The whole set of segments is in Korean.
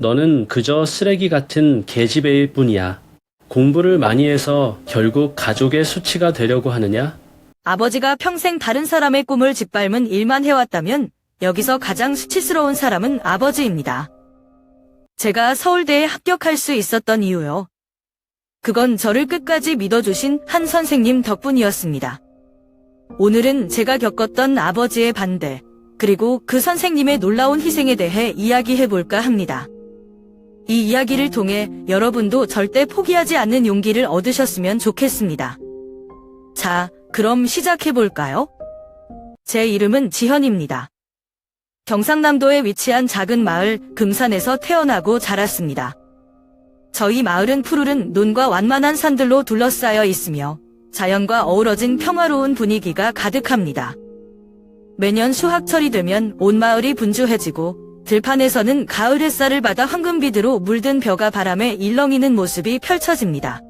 너는 그저 쓰레기 같은 계집애일 뿐이야. 공부를 많이 해서 결국 가족의 수치가 되려고 하느냐? 아버지가 평생 다른 사람의 꿈을 짓밟은 일만 해왔다면 여기서 가장 수치스러운 사람은 아버지입니다. 제가 서울대에 합격할 수 있었던 이유요. 그건 저를 끝까지 믿어주신 한 선생님 덕분이었습니다. 오늘은 제가 겪었던 아버지의 반대, 그리고 그 선생님의 놀라운 희생에 대해 이야기해볼까 합니다. 이 이야기를 통해 여러분도 절대 포기하지 않는 용기를 얻으셨으면 좋겠습니다. 자, 그럼 시작해볼까요? 제 이름은 지현입니다. 경상남도에 위치한 작은 마을 금산에서 태어나고 자랐습니다. 저희 마을은 푸르른 논과 완만한 산들로 둘러싸여 있으며 자연과 어우러진 평화로운 분위기가 가득합니다. 매년 수확철이 되면 온 마을이 분주해지고 들판에서는 가을 햇살을 받아 황금빛으로 물든 벼가 바람에 일렁이는 모습이 펼쳐집니다.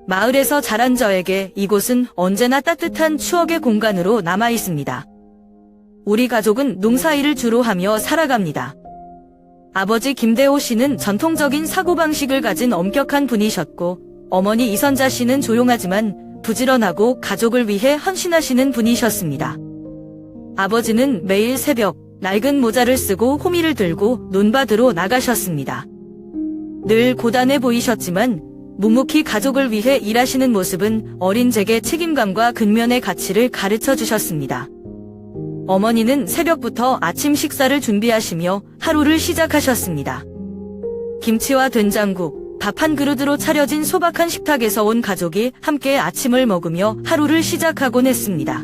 마을에서 자란 저에게 이곳은 언제나 따뜻한 추억의 공간으로 남아 있습니다. 우리 가족은 농사일을 주로 하며 살아갑니다. 아버지 김대호 씨는 전통적인 사고방식을 가진 엄격한 분이셨고, 어머니 이선자 씨는 조용하지만 부지런하고 가족을 위해 헌신하시는 분이셨습니다. 아버지는 매일 새벽 낡은 모자를 쓰고 호미를 들고 논밭으로 나가셨습니다. 늘 고단해 보이셨지만 묵묵히 가족을 위해 일하시는 모습은 어린 제게 책임감과 근면의 가치를 가르쳐 주셨습니다. 어머니는 새벽부터 아침 식사를 준비하시며 하루를 시작하셨습니다. 김치와 된장국, 밥 한 그릇으로 차려진 소박한 식탁에서 온 가족이 함께 아침을 먹으며 하루를 시작하곤 했습니다.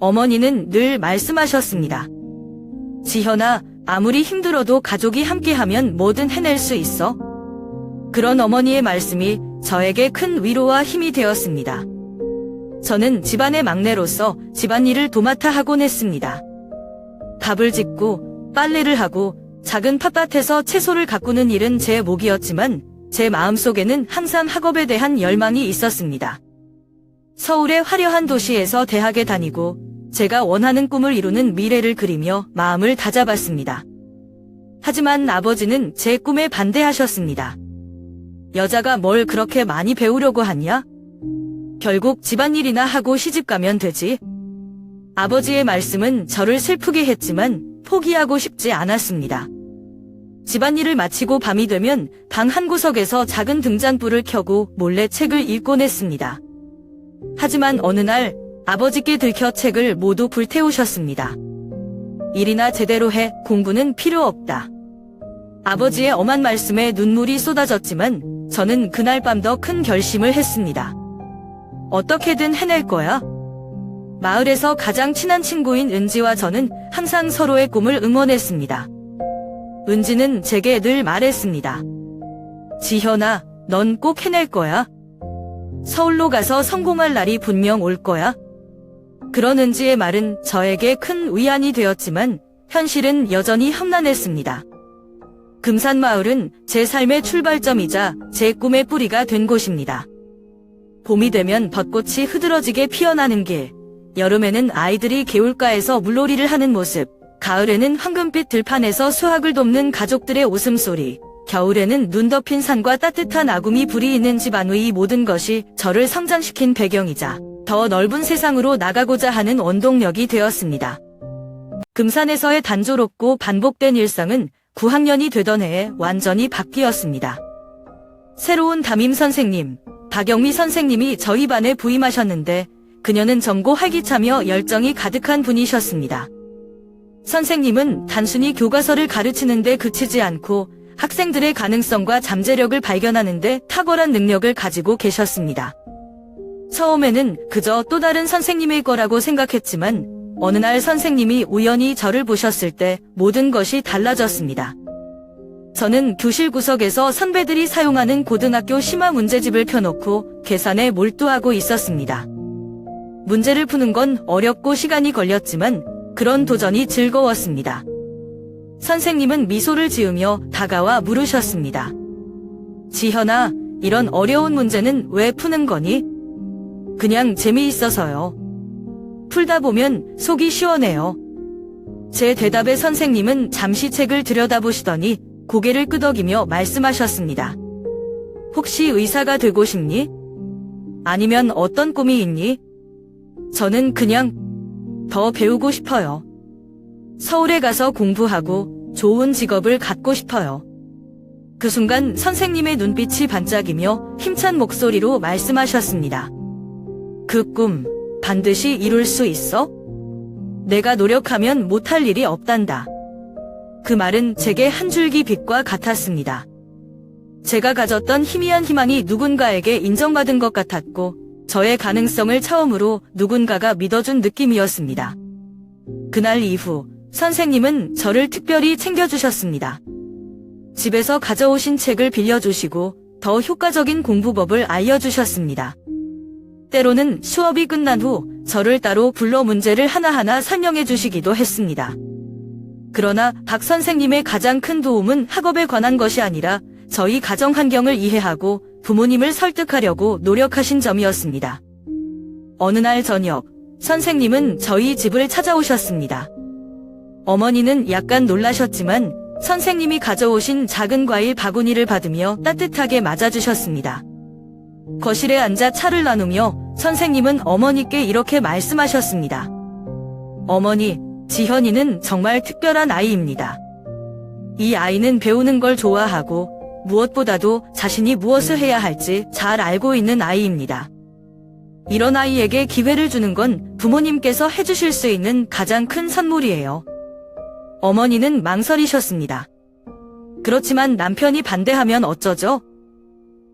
어머니는 늘 말씀하셨습니다. 지현아, 아무리 힘들어도 가족이 함께하면 뭐든 해낼 수 있어. 그런 어머니의 말씀이 저에게 큰 위로와 힘이 되었습니다. 저는 집안의 막내로서 집안일을 도맡아 하곤 했습니다. 밥을 짓고 빨래를 하고 작은 텃밭에서 채소를 가꾸는 일은 제 몫이었지만 제 마음속에는 항상 학업에 대한 열망이 있었습니다. 서울의 화려한 도시에서 대학에 다니고 제가 원하는 꿈을 이루는 미래를 그리며 마음을 다잡았습니다. 하지만 아버지는 제 꿈에 반대하셨습니다. 여자가 뭘 그렇게 많이 배우려고 하냐? 결국 집안일이나 하고 시집가면 되지. 아버지의 말씀은 저를 슬프게 했지만 포기하고 싶지 않았습니다. 집안일을 마치고 밤이 되면 방 한 구석에서 작은 등잔불을 켜고 몰래 책을 읽곤 했습니다. 하지만 어느 날 아버지께 들켜 책을 모두 불태우셨습니다. 일이나 제대로 해, 공부는 필요 없다. 아버지의 엄한 말씀에 눈물이 쏟아졌지만 저는 그날 밤 더 큰 결심을 했습니다. 어떻게든 해낼 거야. 마을에서 가장 친한 친구인 은지와 저는 항상 서로의 꿈을 응원했습니다. 은지는 제게 늘 말했습니다. 지현아, 넌 꼭 해낼 거야. 서울로 가서 성공할 날이 분명 올 거야. 그런 은지의 말은 저에게 큰 위안이 되었지만 현실은 여전히 험난했습니다. 금산마을은 제 삶의 출발점이자 제 꿈의 뿌리가 된 곳입니다. 봄이 되면 벚꽃이 흐드러지게 피어나는 길, 여름에는 아이들이 개울가에서 물놀이를 하는 모습, 가을에는 황금빛 들판에서 수확을 돕는 가족들의 웃음소리, 겨울에는 눈 덮인 산과 따뜻한 아궁이 불이 있는 집 안의 이 모든 것이 저를 성장시킨 배경이자 더 넓은 세상으로 나가고자 하는 원동력이 되었습니다. 금산에서의 단조롭고 반복된 일상은 9학년이 되던 해에 완전히 바뀌었습니다. 새로운 담임 선생님, 박영미 선생님이 저희 반에 부임하셨는데 그녀는 젊고 활기차며 열정이 가득한 분이셨습니다. 선생님은 단순히 교과서를 가르치는 데 그치지 않고 학생들의 가능성과 잠재력을 발견하는 데 탁월한 능력을 가지고 계셨습니다. 처음에는 그저 또 다른 선생님일 거라고 생각했지만 어느 날 선생님이 우연히 저를 보셨을 때 모든 것이 달라졌습니다. 저는 교실 구석에서 선배들이 사용하는 고등학교 심화 문제집을 펴놓고 계산에 몰두하고 있었습니다. 문제를 푸는 건 어렵고 시간이 걸렸지만 그런 도전이 즐거웠습니다. 선생님은 미소를 지으며 다가와 물으셨습니다. 지현아, 이런 어려운 문제는 왜 푸는 거니? 그냥 재미있어서요. 풀다 보면 속이 시원해요. 제 대답에 선생님은 잠시 책을 들여다보시더니 고개를 끄덕이며 말씀하셨습니다. 혹시 의사가 되고 싶니? 아니면 어떤 꿈이 있니? 저는 그냥 더 배우고 싶어요. 서울에 가서 공부하고 좋은 직업을 갖고 싶어요. 그 순간 선생님의 눈빛이 반짝이며 힘찬 목소리로 말씀하셨습니다. 그 꿈 반드시 이룰 수 있어? 내가 노력하면 못할 일이 없단다. 그 말은 제게 한 줄기 빛과 같았습니다. 제가 가졌던 희미한 희망이 누군가에게 인정받은 것 같았고 저의 가능성을 처음으로 누군가가 믿어준 느낌이었습니다. 그날 이후 선생님은 저를 특별히 챙겨주셨습니다. 집에서 가져오신 책을 빌려주시고 더 효과적인 공부법을 알려주셨습니다. 때로는 수업이 끝난 후 저를 따로 불러 문제를 하나하나 설명해 주시기도 했습니다. 그러나 박 선생님의 가장 큰 도움은 학업에 관한 것이 아니라 저희 가정 환경을 이해하고 부모님을 설득하려고 노력하신 점이었습니다. 어느 날 저녁, 선생님은 저희 집을 찾아오셨습니다. 어머니는 약간 놀라셨지만 선생님이 가져오신 작은 과일 바구니를 받으며 따뜻하게 맞아주셨습니다. 거실에 앉아 차를 나누며 선생님은 어머니께 이렇게 말씀하셨습니다. 어머니, 지현이는 정말 특별한 아이입니다. 이 아이는 배우는 걸 좋아하고 무엇보다도 자신이 무엇을 해야 할지 잘 알고 있는 아이입니다. 이런 아이에게 기회를 주는 건 부모님께서 해주실 수 있는 가장 큰 선물이에요. 어머니는 망설이셨습니다. 그렇지만 남편이 반대하면 어쩌죠?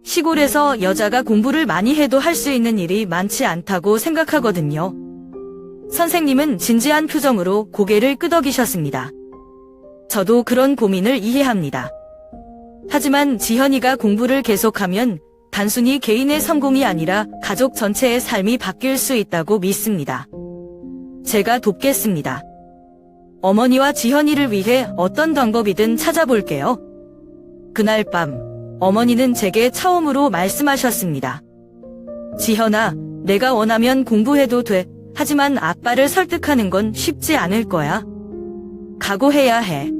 시골에서 여자가 공부를 많이 해도 할 수 있는 일이 많지 않다고 생각하거든요. 선생님은 진지한 표정으로 고개를 끄덕이셨습니다. 저도 그런 고민을 이해합니다. 하지만 지현이가 공부를 계속하면 단순히 개인의 성공이 아니라 가족 전체의 삶이 바뀔 수 있다고 믿습니다. 제가 돕겠습니다. 어머니와 지현이를 위해 어떤 방법이든 찾아볼게요. 그날 밤, 어머니는 제게 처음으로 말씀하셨습니다. 지현아, 내가 원하면 공부해도 돼. 하지만 아빠를 설득하는 건 쉽지 않을 거야. 각오해야 해.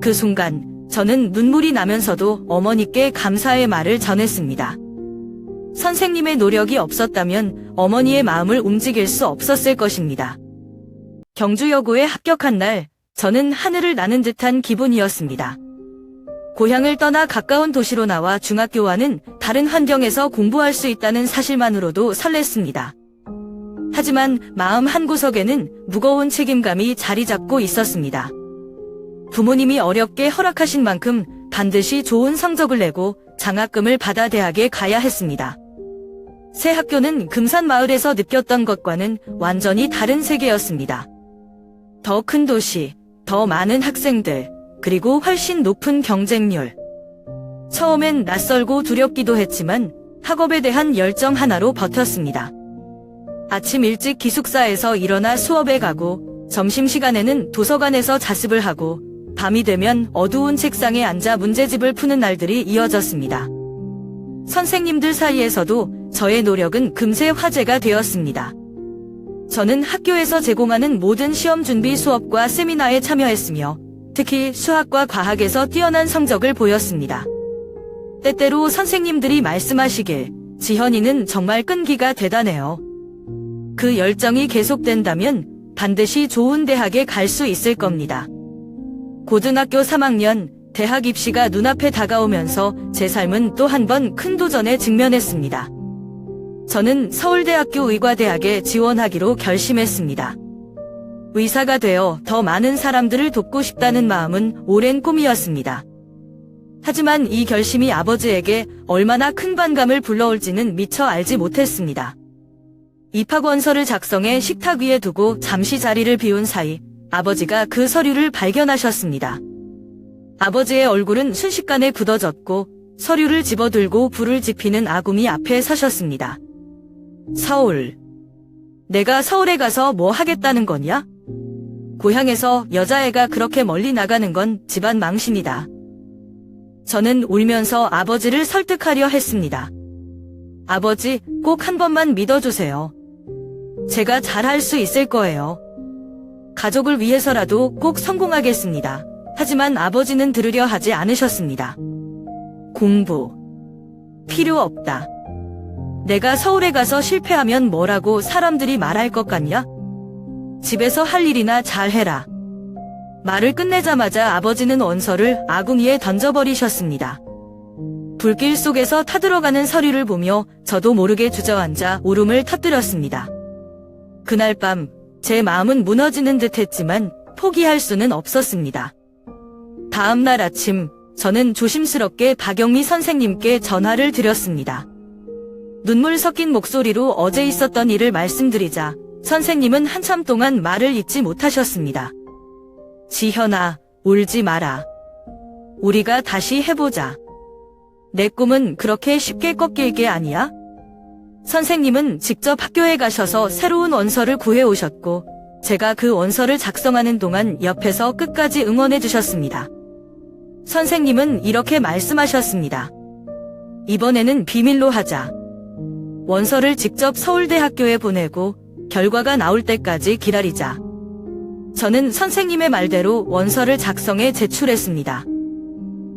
그 순간 저는 눈물이 나면서도 어머니께 감사의 말을 전했습니다. 선생님의 노력이 없었다면 어머니의 마음을 움직일 수 없었을 것입니다. 경주여고에 합격한 날, 저는 하늘을 나는 듯한 기분이었습니다. 고향을 떠나 가까운 도시로 나와 중학교와는 다른 환경에서 공부할 수 있다는 사실만으로도 설렜습니다. 하지만 마음 한구석에는 무거운 책임감이 자리 잡고 있었습니다. 부모님이 어렵게 허락하신 만큼 반드시 좋은 성적을 내고 장학금을 받아 대학에 가야 했습니다. 새 학교는 금산마을에서 느꼈던 것과는 완전히 다른 세계였습니다. 더 큰 도시, 더 많은 학생들, 그리고 훨씬 높은 경쟁률. 처음엔 낯설고 두렵기도 했지만 학업에 대한 열정 하나로 버텼습니다. 아침 일찍 기숙사에서 일어나 수업에 가고 점심시간에는 도서관에서 자습을 하고 밤이 되면 어두운 책상에 앉아 문제집을 푸는 날들이 이어졌습니다. 선생님들 사이에서도 저의 노력은 금세 화제가 되었습니다. 저는 학교에서 제공하는 모든 시험 준비 수업과 세미나에 참여했으며 특히 수학과 과학에서 뛰어난 성적을 보였습니다. 때때로 선생님들이 말씀하시길 지현이는 정말 끈기가 대단해요. 그 열정이 계속된다면 반드시 좋은 대학에 갈 수 있을 겁니다. 고등학교 3학년 대학 입시가 눈앞에 다가오면서 제 삶은 또 한 번 큰 도전에 직면했습니다. 저는 서울대학교 의과대학에 지원하기로 결심했습니다. 의사가 되어 더 많은 사람들을 돕고 싶다는 마음은 오랜 꿈이었습니다. 하지만 이 결심이 아버지에게 얼마나 큰 반감을 불러올지는 미처 알지 못했습니다. 입학원서를 작성해 식탁 위에 두고 잠시 자리를 비운 사이 아버지가 그 서류를 발견하셨습니다. 아버지의 얼굴은 순식간에 굳어졌고 서류를 집어들고 불을 지피는 아구미 앞에 서셨습니다. 서울. 내가 서울에 가서 뭐 하겠다는 거냐? 고향에서 여자애가 그렇게 멀리 나가는 건 집안 망신이다. 저는 울면서 아버지를 설득하려 했습니다. 아버지, 꼭 한 번만 믿어주세요. 제가 잘할 수 있을 거예요. 가족을 위해서라도 꼭 성공하겠습니다. 하지만 아버지는 들으려 하지 않으셨습니다. 공부. 필요 없다. 내가 서울에 가서 실패하면 뭐라고 사람들이 말할 것 같냐? 집에서 할 일이나 잘해라. 말을 끝내자마자 아버지는 원서를 아궁이에 던져버리셨습니다. 불길 속에서 타들어가는 서리를 보며 저도 모르게 주저앉아 울음을 터뜨렸습니다. 그날 밤 제 마음은 무너지는 듯 했지만 포기할 수는 없었습니다. 다음 날 아침 저는 조심스럽게 박영미 선생님께 전화를 드렸습니다. 눈물 섞인 목소리로 어제 있었던 일을 말씀드리자 선생님은 한참 동안 말을 잇지 못하셨습니다. 지현아, 울지 마라. 우리가 다시 해보자. 내 꿈은 그렇게 쉽게 꺾일 게 아니야? 선생님은 직접 학교에 가셔서 새로운 원서를 구해오셨고 제가 그 원서를 작성하는 동안 옆에서 끝까지 응원해 주셨습니다. 선생님은 이렇게 말씀하셨습니다. 이번에는 비밀로 하자. 원서를 직접 서울대학교에 보내고 결과가 나올 때까지 기다리자. 저는 선생님의 말대로 원서를 작성해 제출했습니다.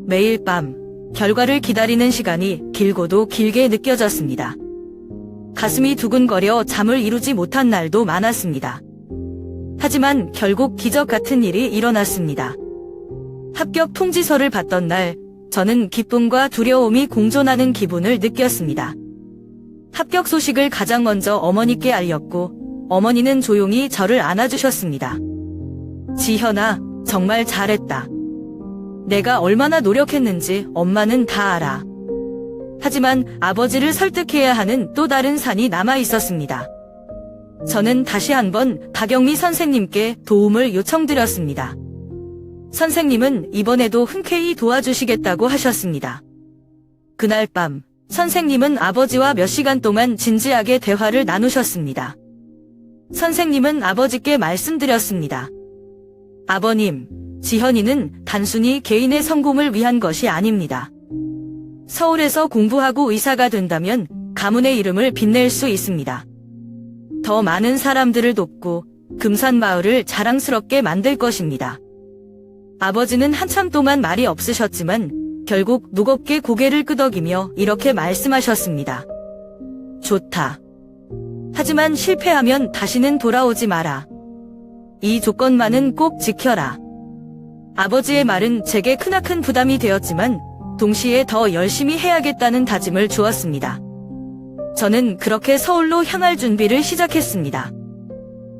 매일 밤 결과를 기다리는 시간이 길고도 길게 느껴졌습니다. 가슴이 두근거려 잠을 이루지 못한 날도 많았습니다. 하지만 결국 기적 같은 일이 일어났습니다. 합격 통지서를 받던 날, 저는 기쁨과 두려움이 공존하는 기분을 느꼈습니다. 합격 소식을 가장 먼저 어머니께 알렸고, 어머니는 조용히 저를 안아주셨습니다. 지현아, 정말 잘했다. 내가 얼마나 노력했는지 엄마는 다 알아. 하지만 아버지를 설득해야 하는 또 다른 산이 남아 있었습니다. 저는 다시 한번 박영미 선생님께 도움을 요청드렸습니다. 선생님은 이번에도 흔쾌히 도와주시겠다고 하셨습니다. 그날 밤, 선생님은 아버지와 몇 시간 동안 진지하게 대화를 나누셨습니다. 선생님은 아버지께 말씀드렸습니다. 아버님, 지현이는 단순히 개인의 성공을 위한 것이 아닙니다. 서울에서 공부하고 의사가 된다면 가문의 이름을 빛낼 수 있습니다. 더 많은 사람들을 돕고 금산마을을 자랑스럽게 만들 것입니다. 아버지는 한참 동안 말이 없으셨지만 결국 무겁게 고개를 끄덕이며 이렇게 말씀하셨습니다. 좋다. 하지만 실패하면 다시는 돌아오지 마라. 이 조건만은 꼭 지켜라. 아버지의 말은 제게 크나큰 부담이 되었지만 동시에 더 열심히 해야겠다는 다짐을 주었습니다. 저는 그렇게 서울로 향할 준비를 시작했습니다.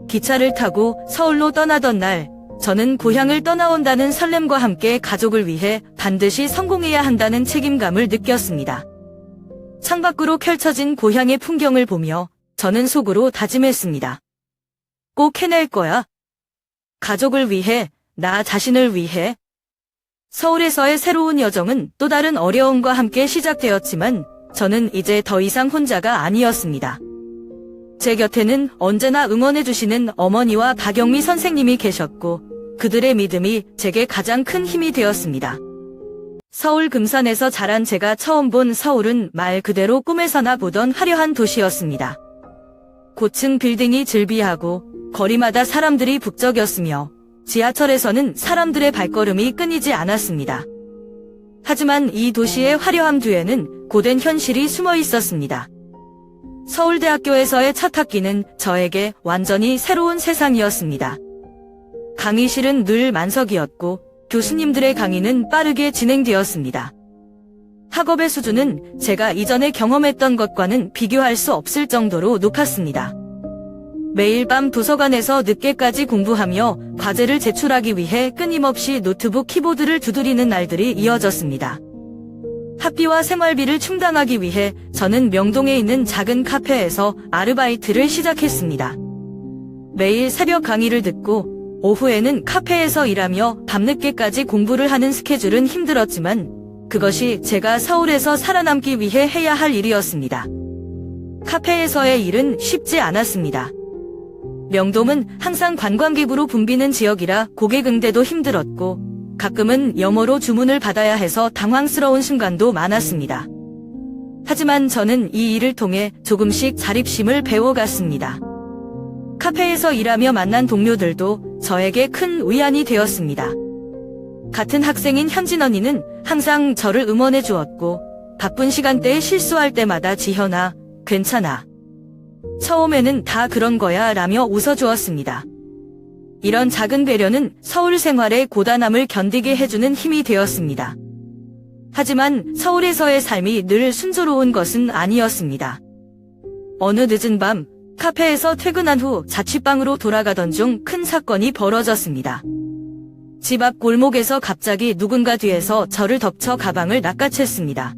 기차를 타고 서울로 떠나던 날, 저는 고향을 떠나온다는 설렘과 함께 가족을 위해 반드시 성공해야 한다는 책임감을 느꼈습니다. 창밖으로 펼쳐진 고향의 풍경을 보며 저는 속으로 다짐했습니다. 꼭 해낼 거야. 가족을 위해, 나 자신을 위해. 서울에서의 새로운 여정은 또 다른 어려움과 함께 시작되었지만 저는 이제 더 이상 혼자가 아니었습니다. 제 곁에는 언제나 응원해주시는 어머니와 박영미 선생님이 계셨고 그들의 믿음이 제게 가장 큰 힘이 되었습니다. 서울 금산에서 자란 제가 처음 본 서울은 말 그대로 꿈에서나 보던 화려한 도시였습니다. 고층 빌딩이 즐비하고 거리마다 사람들이 북적였으며 지하철에서는 사람들의 발걸음이 끊이지 않았습니다. 하지만 이 도시의 화려함 뒤에는 고된 현실이 숨어 있었습니다. 서울대학교에서의 첫 학기는 저에게 완전히 새로운 세상이었습니다. 강의실은 늘 만석이었고 교수님들의 강의는 빠르게 진행되었습니다. 학업의 수준은 제가 이전에 경험했던 것과는 비교할 수 없을 정도로 높았습니다. 매일 밤 도서관에서 늦게까지 공부하며 과제를 제출하기 위해 끊임없이 노트북 키보드를 두드리는 날들이 이어졌습니다. 학비와 생활비를 충당하기 위해 저는 명동에 있는 작은 카페에서 아르바이트를 시작했습니다. 매일 새벽 강의를 듣고 오후에는 카페에서 일하며 밤늦게까지 공부를 하는 스케줄은 힘들었지만 그것이 제가 서울에서 살아남기 위해 해야 할 일이었습니다. 카페에서의 일은 쉽지 않았습니다. 명동은 항상 관광객으로 붐비는 지역이라 고객 응대도 힘들었고 가끔은 영어로 주문을 받아야 해서 당황스러운 순간도 많았습니다. 하지만 저는 이 일을 통해 조금씩 자립심을 배워갔습니다. 카페에서 일하며 만난 동료들도 저에게 큰 위안이 되었습니다. 같은 학생인 현진 언니는 항상 저를 응원해 주었고 바쁜 시간대에 실수할 때마다 지현아, 괜찮아. 처음에는 다 그런 거야 라며 웃어주었습니다. 이런 작은 배려는 서울 생활의 고단함을 견디게 해주는 힘이 되었습니다. 하지만 서울에서의 삶이 늘 순조로운 것은 아니었습니다. 어느 늦은 밤 카페에서 퇴근한 후 자취방으로 돌아가던 중 큰 사건이 벌어졌습니다. 집 앞 골목에서 갑자기 누군가 뒤에서 저를 덮쳐 가방을 낚아챘습니다.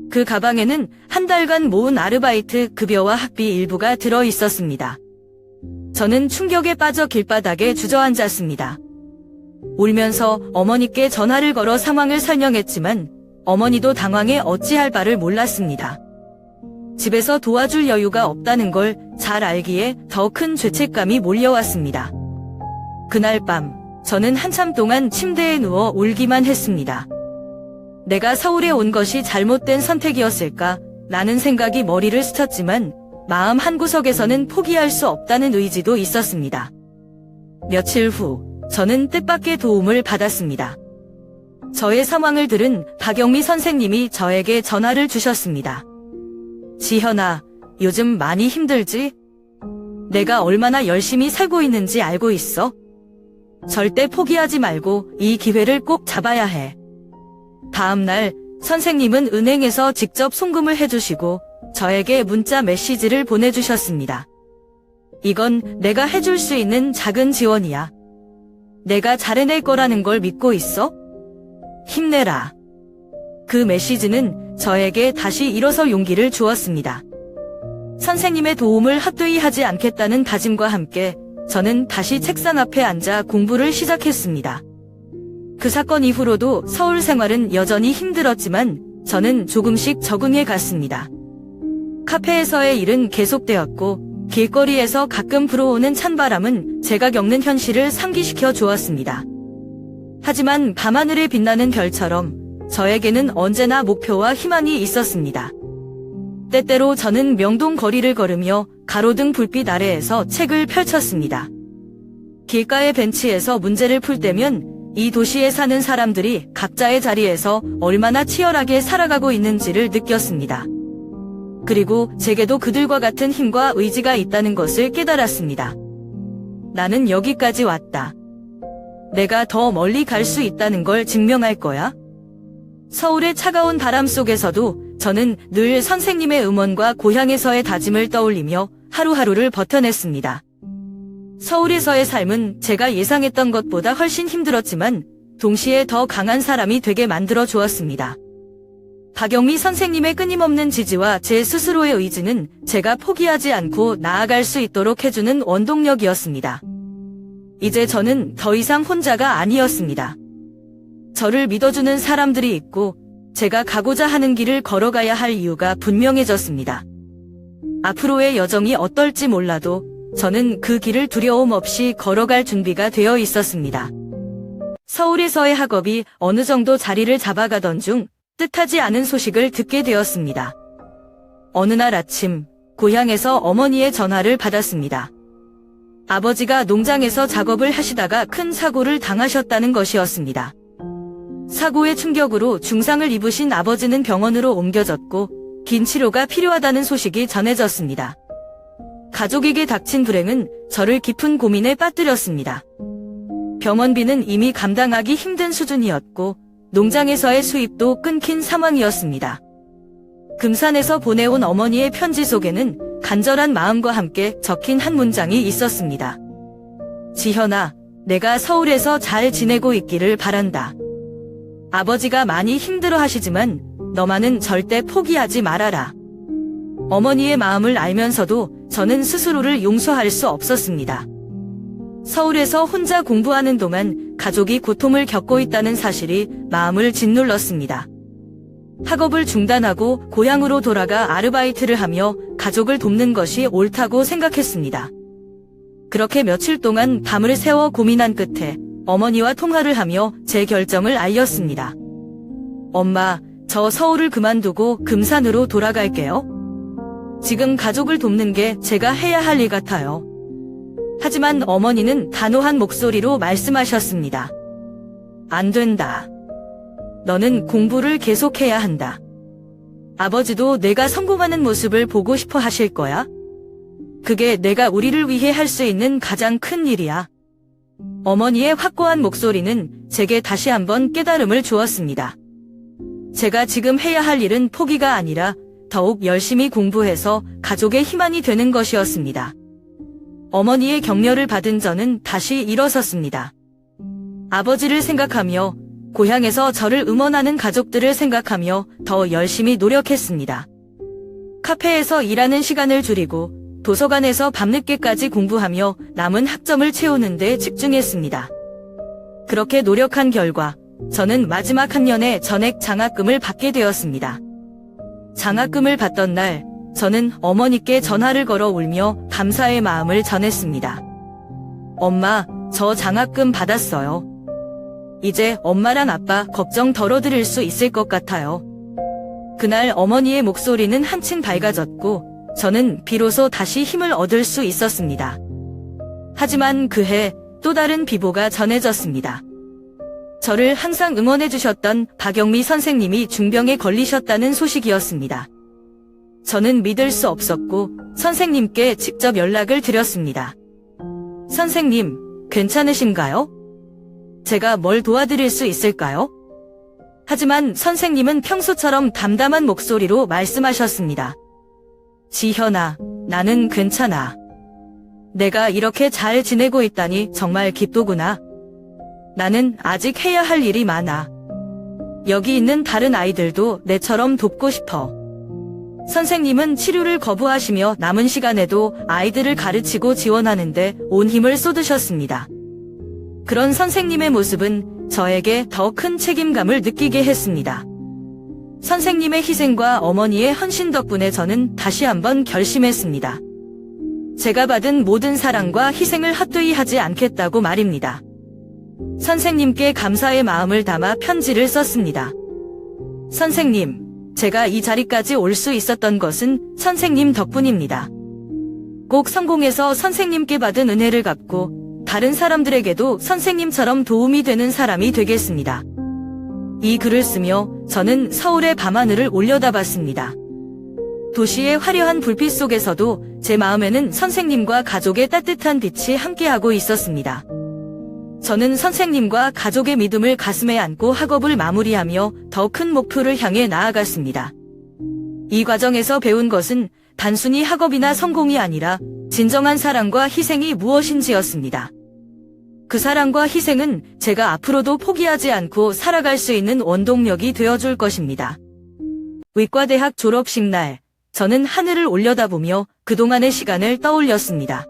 그 가방에는 한 달간 모은 아르바이트 급여와 학비 일부가 들어 있었습니다. 저는 충격에 빠져 길바닥에 주저앉았습니다. 울면서 어머니께 전화를 걸어 상황을 설명했지만 어머니도 당황해 어찌할 바를 몰랐습니다. 집에서 도와줄 여유가 없다는 걸 잘 알기에 더 큰 죄책감이 몰려왔습니다. 그날 밤 저는 한참 동안 침대에 누워 울기만 했습니다. 내가 서울에 온 것이 잘못된 선택이었을까? 라는 생각이 머리를 스쳤지만 마음 한구석에서는 포기할 수 없다는 의지도 있었습니다. 며칠 후 저는 뜻밖의 도움을 받았습니다. 저의 상황을 들은 박영미 선생님이 저에게 전화를 주셨습니다. 지현아, 요즘 많이 힘들지? 내가 얼마나 열심히 살고 있는지 알고 있어? 절대 포기하지 말고 이 기회를 꼭 잡아야 해. 다음 날 선생님은 은행에서 직접 송금을 해주시고 저에게 문자 메시지를 보내주셨습니다. 이건 내가 해줄 수 있는 작은 지원이야. 내가 잘해낼 거라는 걸 믿고 있어? 힘내라. 그 메시지는 저에게 다시 일어설 용기를 주었습니다. 선생님의 도움을 헛되이 하지 않겠다는 다짐과 함께 저는 다시 책상 앞에 앉아 공부를 시작했습니다. 그 사건 이후로도 서울 생활은 여전히 힘들었지만 저는 조금씩 적응해 갔습니다. 카페에서의 일은 계속되었고 길거리에서 가끔 불어오는 찬바람은 제가 겪는 현실을 상기시켜 주었습니다. 하지만 밤하늘에 빛나는 별처럼 저에게는 언제나 목표와 희망이 있었습니다. 때때로 저는 명동 거리를 걸으며 가로등 불빛 아래에서 책을 펼쳤습니다. 길가의 벤치에서 문제를 풀 때면 이 도시에 사는 사람들이 각자의 자리에서 얼마나 치열하게 살아가고 있는지를 느꼈습니다. 그리고 제게도 그들과 같은 힘과 의지가 있다는 것을 깨달았습니다. 나는 여기까지 왔다. 내가 더 멀리 갈 수 있다는 걸 증명할 거야. 서울의 차가운 바람 속에서도 저는 늘 선생님의 응원과 고향에서의 다짐을 떠올리며 하루하루를 버텨냈습니다. 서울에서의 삶은 제가 예상했던 것보다 훨씬 힘들었지만 동시에 더 강한 사람이 되게 만들어 주었습니다. 박영미 선생님의 끊임없는 지지와 제 스스로의 의지는 제가 포기하지 않고 나아갈 수 있도록 해주는 원동력이었습니다. 이제 저는 더 이상 혼자가 아니었습니다. 저를 믿어주는 사람들이 있고 제가 가고자 하는 길을 걸어가야 할 이유가 분명해졌습니다. 앞으로의 여정이 어떨지 몰라도 저는 그 길을 두려움 없이 걸어갈 준비가 되어 있었습니다. 서울에서의 학업이 어느 정도 자리를 잡아가던 중 뜻하지 않은 소식을 듣게 되었습니다. 어느 날 아침 고향에서 어머니의 전화를 받았습니다. 아버지가 농장에서 작업을 하시다가 큰 사고를 당하셨다는 것이었습니다. 사고의 충격으로 중상을 입으신 아버지는 병원으로 옮겨졌고 긴 치료가 필요하다는 소식이 전해졌습니다. 가족에게 닥친 불행은 저를 깊은 고민에 빠뜨렸습니다. 병원비는 이미 감당하기 힘든 수준이었고 농장에서의 수입도 끊긴 상황이었습니다. 금산에서 보내온 어머니의 편지 속에는 간절한 마음과 함께 적힌 한 문장이 있었습니다. 지현아, 내가 서울에서 잘 지내고 있기를 바란다. 아버지가 많이 힘들어 하시지만 너만은 절대 포기하지 말아라. 어머니의 마음을 알면서도 저는 스스로를 용서할 수 없었습니다. 서울에서 혼자 공부하는 동안 가족이 고통을 겪고 있다는 사실이 마음을 짓눌렀습니다. 학업을 중단하고 고향으로 돌아가 아르바이트를 하며 가족을 돕는 것이 옳다고 생각했습니다. 그렇게 며칠 동안 밤을 새워 고민한 끝에 어머니와 통화를 하며 제 결정을 알렸습니다. 엄마, 저 서울을 그만두고 금산으로 돌아갈게요. 지금 가족을 돕는 게 제가 해야 할 일 같아요. 하지만 어머니는 단호한 목소리로 말씀하셨습니다. 안 된다. 너는 공부를 계속해야 한다. 아버지도 내가 성공하는 모습을 보고 싶어 하실 거야? 그게 내가 우리를 위해 할 수 있는 가장 큰 일이야. 어머니의 확고한 목소리는 제게 다시 한번 깨달음을 주었습니다. 제가 지금 해야 할 일은 포기가 아니라 더욱 열심히 공부해서 가족의 힘안이 되는 것이었습니다. 어머니의 격려를 받은 저는 다시 일어섰습니다. 아버지를 생각하며 고향에서 저를 응원하는 가족들을 생각하며 더 열심히 노력했습니다. 카페에서 일하는 시간을 줄이고 도서관에서 밤늦게까지 공부하며 남은 학점을 채우는 데 집중했습니다. 그렇게 노력한 결과 저는 마지막 학년에 전액 장학금을 받게 되었습니다. 장학금을 받던 날 저는 어머니께 전화를 걸어 울며 감사의 마음을 전했습니다. 엄마, 저 장학금 받았어요. 이제 엄마랑 아빠 걱정 덜어드릴 수 있을 것 같아요. 그날 어머니의 목소리는 한층 밝아졌고 저는 비로소 다시 힘을 얻을 수 있었습니다. 하지만 그해 또 다른 비보가 전해졌습니다. 저를 항상 응원해주셨던 박영미 선생님이 중병에 걸리셨다는 소식이었습니다. 저는 믿을 수 없었고 선생님께 직접 연락을 드렸습니다. 선생님, 괜찮으신가요? 제가 뭘 도와드릴 수 있을까요? 하지만 선생님은 평소처럼 담담한 목소리로 말씀하셨습니다. 지현아, 나는 괜찮아. 내가 이렇게 잘 지내고 있다니 정말 기쁘구나. 나는 아직 해야 할 일이 많아. 여기 있는 다른 아이들도 내처럼 돕고 싶어. 선생님은 치료를 거부하시며 남은 시간에도 아이들을 가르치고 지원하는데 온 힘을 쏟으셨습니다. 그런 선생님의 모습은 저에게 더 큰 책임감을 느끼게 했습니다. 선생님의 희생과 어머니의 헌신 덕분에 저는 다시 한번 결심했습니다. 제가 받은 모든 사랑과 희생을 헛되이 하지 않겠다고 말입니다. 선생님께 감사의 마음을 담아 편지를 썼습니다. 선생님, 제가 이 자리까지 올 수 있었던 것은 선생님 덕분입니다. 꼭 성공해서 선생님께 받은 은혜를 갚고 다른 사람들에게도 선생님처럼 도움이 되는 사람이 되겠습니다. 이 글을 쓰며 저는 서울의 밤하늘을 올려다봤습니다. 도시의 화려한 불빛 속에서도 제 마음에는 선생님과 가족의 따뜻한 빛이 함께하고 있었습니다. 저는 선생님과 가족의 믿음을 가슴에 안고 학업을 마무리하며 더 큰 목표를 향해 나아갔습니다. 이 과정에서 배운 것은 단순히 학업이나 성공이 아니라 진정한 사랑과 희생이 무엇인지였습니다. 그 사랑과 희생은 제가 앞으로도 포기하지 않고 살아갈 수 있는 원동력이 되어줄 것입니다. 의과대학 졸업식 날, 저는 하늘을 올려다보며 그동안의 시간을 떠올렸습니다.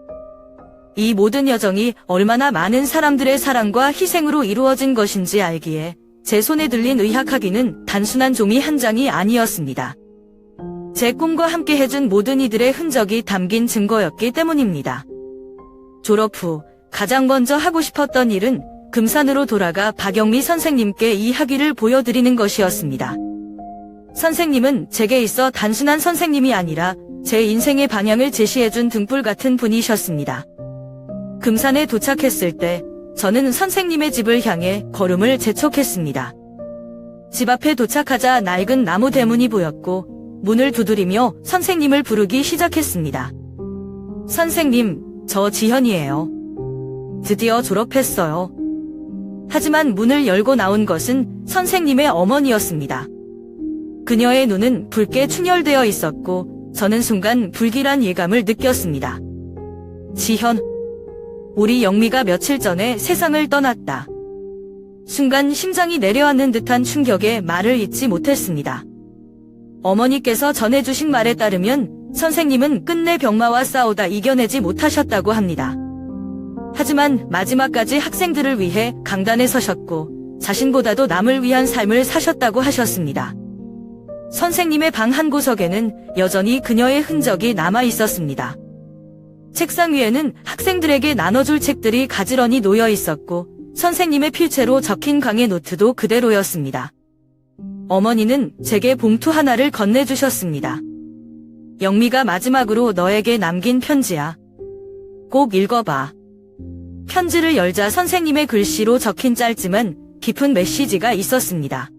이 모든 여정이 얼마나 많은 사람들의 사랑과 희생으로 이루어진 것인지 알기에 제 손에 들린 의학학위는 단순한 종이 한 장이 아니었습니다. 제 꿈과 함께 해준 모든 이들의 흔적이 담긴 증거였기 때문입니다. 졸업 후 가장 먼저 하고 싶었던 일은 금산으로 돌아가 박영미 선생님께 이 학위를 보여드리는 것이었습니다. 선생님은 제게 있어 단순한 선생님이 아니라 제 인생의 방향을 제시해준 등불 같은 분이셨습니다. 금산에 도착했을 때 저는 선생님의 집을 향해 걸음을 재촉했습니다. 집 앞에 도착하자 낡은 나무 대문이 보였고 문을 두드리며 선생님을 부르기 시작했습니다. 선생님, 저 지현이에요. 드디어 졸업했어요. 하지만 문을 열고 나온 것은 선생님의 어머니였습니다. 그녀의 눈은 붉게 충혈되어 있었고 저는 순간 불길한 예감을 느꼈습니다. 지현, 우리 영미가 며칠 전에 세상을 떠났다. 순간 심장이 내려앉는 듯한 충격에 말을 잇지 못했습니다. 어머니께서 전해주신 말에 따르면 선생님은 끝내 병마와 싸우다 이겨내지 못하셨다고 합니다. 하지만 마지막까지 학생들을 위해 강단에 서셨고 자신보다도 남을 위한 삶을 사셨다고 하셨습니다. 선생님의 방 한 구석에는 여전히 그녀의 흔적이 남아 있었습니다. 책상 위에는 학생들에게 나눠줄 책들이 가지런히 놓여 있었고 선생님의 필체로 적힌 강의 노트도 그대로였습니다. 어머니는 제게 봉투 하나를 건네주셨습니다. 영미가 마지막으로 너에게 남긴 편지야. 꼭 읽어봐. 편지를 열자 선생님의 글씨로 적힌 짧지만 깊은 메시지가 있었습니다.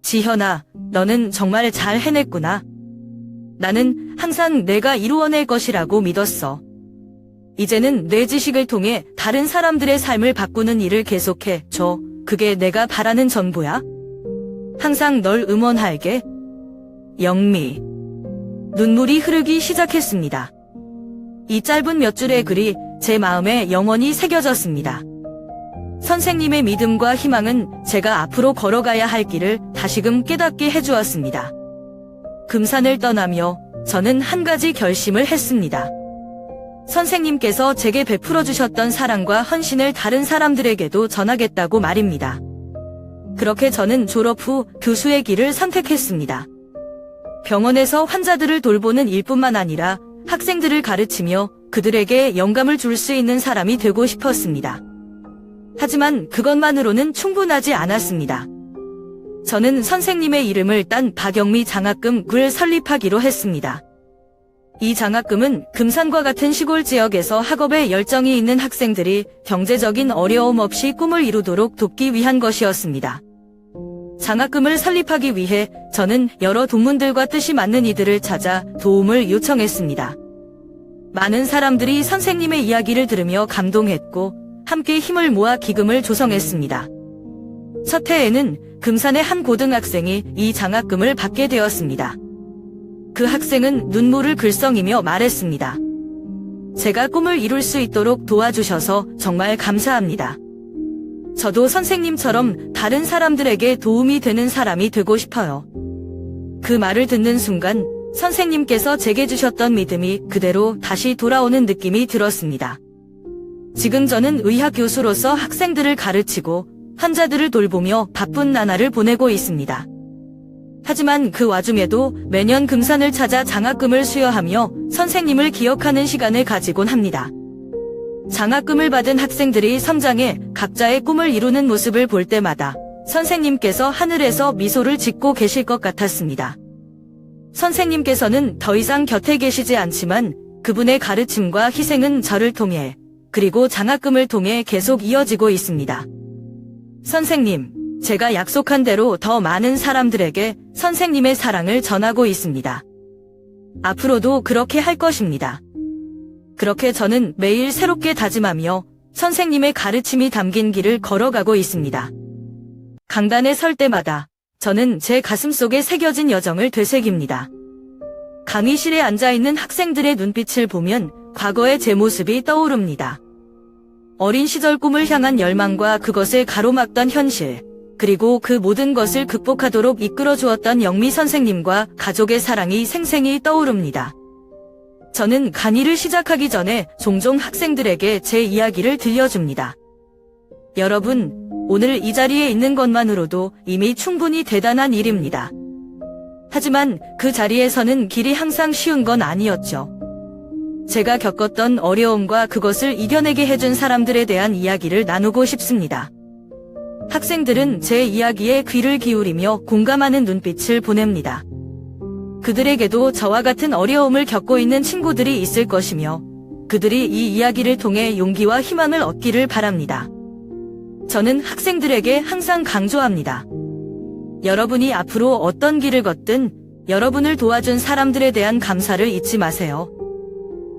지현아, 너는 정말 잘 해냈구나. 나는 항상 내가 이루어낼 것이라고 믿었어. 이제는 내 지식을 통해 다른 사람들의 삶을 바꾸는 일을 계속해 줘. 그게 내가 바라는 전부야. 항상 널 응원할게. 영미. 눈물이 흐르기 시작했습니다. 이 짧은 몇 줄의 글이 제 마음에 영원히 새겨졌습니다. 선생님의 믿음과 희망은 제가 앞으로 걸어가야 할 길을 다시금 깨닫게 해주었습니다. 금산을 떠나며 저는 한 가지 결심을 했습니다. 선생님께서 제게 베풀어 주셨던 사랑과 헌신을 다른 사람들에게도 전하겠다고 말입니다. 그렇게 저는 졸업 후 교수의 길을 선택했습니다. 병원에서 환자들을 돌보는 일뿐만 아니라 학생들을 가르치며 그들에게 영감을 줄 수 있는 사람이 되고 싶었습니다. 하지만 그것만으로는 충분하지 않았습니다. 저는 선생님의 이름을 딴 박영미 장학금을 설립하기로 했습니다. 이 장학금은 금산과 같은 시골 지역에서 학업에 열정이 있는 학생들이 경제적인 어려움 없이 꿈을 이루도록 돕기 위한 것이었습니다. 장학금을 설립하기 위해 저는 여러 동문들과 뜻이 맞는 이들을 찾아 도움을 요청했습니다. 많은 사람들이 선생님의 이야기를 들으며 감동했고 함께 힘을 모아 기금을 조성했습니다. 첫 해에는 금산의 한 고등학생이 이 장학금을 받게 되었습니다. 그 학생은 눈물을 글썽이며 말했습니다. 제가 꿈을 이룰 수 있도록 도와주셔서 정말 감사합니다. 저도 선생님처럼 다른 사람들에게 도움이 되는 사람이 되고 싶어요. 그 말을 듣는 순간 선생님께서 제게 주셨던 믿음이 그대로 다시 돌아오는 느낌이 들었습니다. 지금 저는 의학 교수로서 학생들을 가르치고 환자들을 돌보며 바쁜 나날을 보내고 있습니다. 하지만 그 와중에도 매년 금산을 찾아 장학금을 수여하며 선생님을 기억하는 시간을 가지곤 합니다. 장학금을 받은 학생들이 성장해 각자의 꿈을 이루는 모습을 볼 때마다 선생님께서 하늘에서 미소를 짓고 계실 것 같았습니다. 선생님께서는 더 이상 곁에 계시지 않지만 그분의 가르침과 희생은 저를 통해 그리고 장학금을 통해 계속 이어지고 있습니다. 선생님, 제가 약속한 대로 더 많은 사람들에게 선생님의 사랑을 전하고 있습니다. 앞으로도 그렇게 할 것입니다. 그렇게 저는 매일 새롭게 다짐하며 선생님의 가르침이 담긴 길을 걸어가고 있습니다. 강단에 설 때마다 저는 제 가슴속에 새겨진 여정을 되새깁니다. 강의실에 앉아있는 학생들의 눈빛을 보면 과거의 제 모습이 떠오릅니다. 어린 시절 꿈을 향한 열망과 그것을 가로막던 현실, 그리고 그 모든 것을 극복하도록 이끌어 주었던 영미 선생님과 가족의 사랑이 생생히 떠오릅니다. 저는 강의를 시작하기 전에 종종 학생들에게 제 이야기를 들려줍니다. 여러분, 오늘 이 자리에 있는 것만으로도 이미 충분히 대단한 일입니다. 하지만 그 자리에서는 길이 항상 쉬운 건 아니었죠. 제가 겪었던 어려움과 그것을 이겨내게 해준 사람들에 대한 이야기를 나누고 싶습니다. 학생들은 제 이야기에 귀를 기울이며 공감하는 눈빛을 보냅니다. 그들에게도 저와 같은 어려움을 겪고 있는 친구들이 있을 것이며 그들이 이 이야기를 통해 용기와 희망을 얻기를 바랍니다. 저는 학생들에게 항상 강조합니다. 여러분이 앞으로 어떤 길을 걷든 여러분을 도와준 사람들에 대한 감사를 잊지 마세요.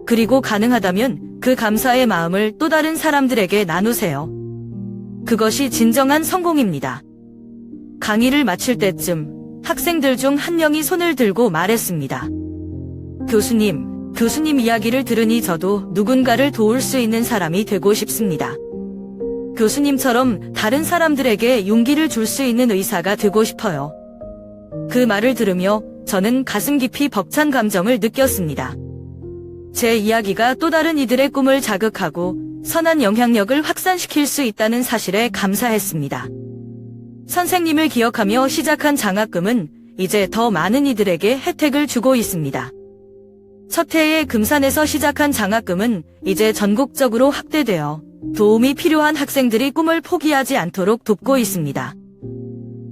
그리고 가능하다면 그 감사의 마음을 또 다른 사람들에게 나누세요. 그것이 진정한 성공입니다. 강의를 마칠 때쯤 학생들 중 한 명이 손을 들고 말했습니다. 교수님 이야기를 들으니 저도 누군가를 도울 수 있는 사람이 되고 싶습니다. 교수님처럼 다른 사람들에게 용기를 줄 수 있는 의사가 되고 싶어요. 그 말을 들으며 저는 가슴 깊이 벅찬 감정을 느꼈습니다. 제 이야기가 또 다른 이들의 꿈을 자극하고 선한 영향력을 확산시킬 수 있다는 사실에 감사했습니다. 선생님을 기억하며 시작한 장학금은 이제 더 많은 이들에게 혜택을 주고 있습니다. 첫 해에 금산에서 시작한 장학금은 이제 전국적으로 확대되어 도움이 필요한 학생들이 꿈을 포기하지 않도록 돕고 있습니다.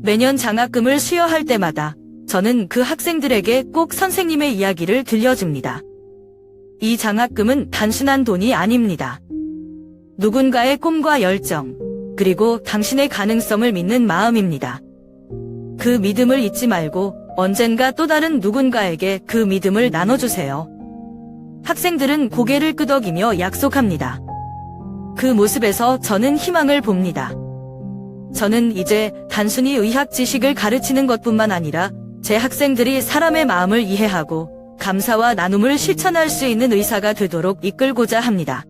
매년 장학금을 수여할 때마다 저는 그 학생들에게 꼭 선생님의 이야기를 들려줍니다. 이 장학금은 단순한 돈이 아닙니다. 누군가의 꿈과 열정, 그리고 당신의 가능성을 믿는 마음입니다. 그 믿음을 잊지 말고 언젠가 또 다른 누군가에게 그 믿음을 나눠주세요. 학생들은 고개를 끄덕이며 약속합니다. 그 모습에서 저는 희망을 봅니다. 저는 이제 단순히 의학 지식을 가르치는 것뿐만 아니라 제 학생들이 사람의 마음을 이해하고 감사와 나눔을 실천할 수 있는 의사가 되도록 이끌고자 합니다.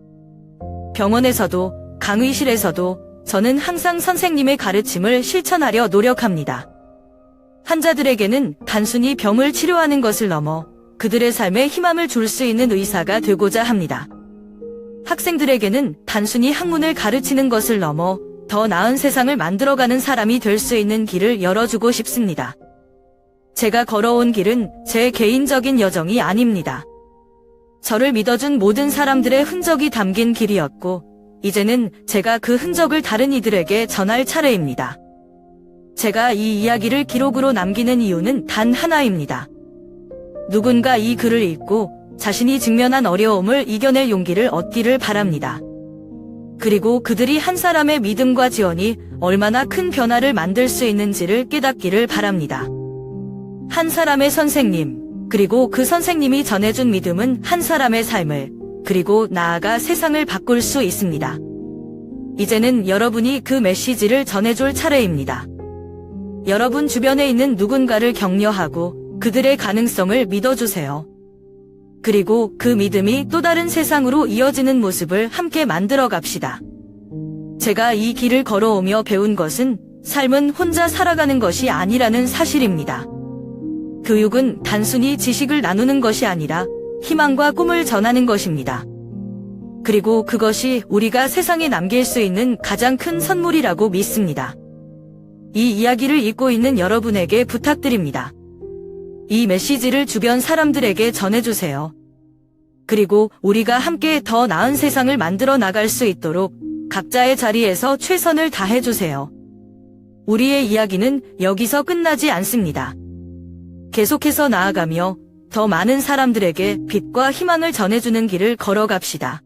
병원에서도 강의실에서도 저는 항상 선생님의 가르침을 실천하려 노력합니다. 환자들에게는 단순히 병을 치료하는 것을 넘어 그들의 삶에 희망을 줄 수 있는 의사가 되고자 합니다. 학생들에게는 단순히 학문을 가르치는 것을 넘어 더 나은 세상을 만들어가는 사람이 될 수 있는 길을 열어주고 싶습니다. 제가 걸어온 길은 제 개인적인 여정이 아닙니다. 저를 믿어준 모든 사람들의 흔적이 담긴 길이었고, 이제는 제가 그 흔적을 다른 이들에게 전할 차례입니다. 제가 이 이야기를 기록으로 남기는 이유는 단 하나입니다. 누군가 이 글을 읽고 자신이 직면한 어려움을 이겨낼 용기를 얻기를 바랍니다. 그리고 그들이 한 사람의 믿음과 지원이 얼마나 큰 변화를 만들 수 있는지를 깨닫기를 바랍니다. 한 사람의 선생님, 그리고 그 선생님이 전해준 믿음은 한 사람의 삶을, 그리고 나아가 세상을 바꿀 수 있습니다. 이제는 여러분이 그 메시지를 전해줄 차례입니다. 여러분 주변에 있는 누군가를 격려하고 그들의 가능성을 믿어주세요. 그리고 그 믿음이 또 다른 세상으로 이어지는 모습을 함께 만들어 갑시다. 제가 이 길을 걸어오며 배운 것은 삶은 혼자 살아가는 것이 아니라는 사실입니다. 교육은 단순히 지식을 나누는 것이 아니라 희망과 꿈을 전하는 것입니다. 그리고 그것이 우리가 세상에 남길 수 있는 가장 큰 선물이라고 믿습니다. 이 이야기를 읽고 있는 여러분에게 부탁드립니다. 이 메시지를 주변 사람들에게 전해주세요. 그리고 우리가 함께 더 나은 세상을 만들어 나갈 수 있도록 각자의 자리에서 최선을 다해주세요. 우리의 이야기는 여기서 끝나지 않습니다. 계속해서 나아가며 더 많은 사람들에게 빛과 희망을 전해주는 길을 걸어갑시다.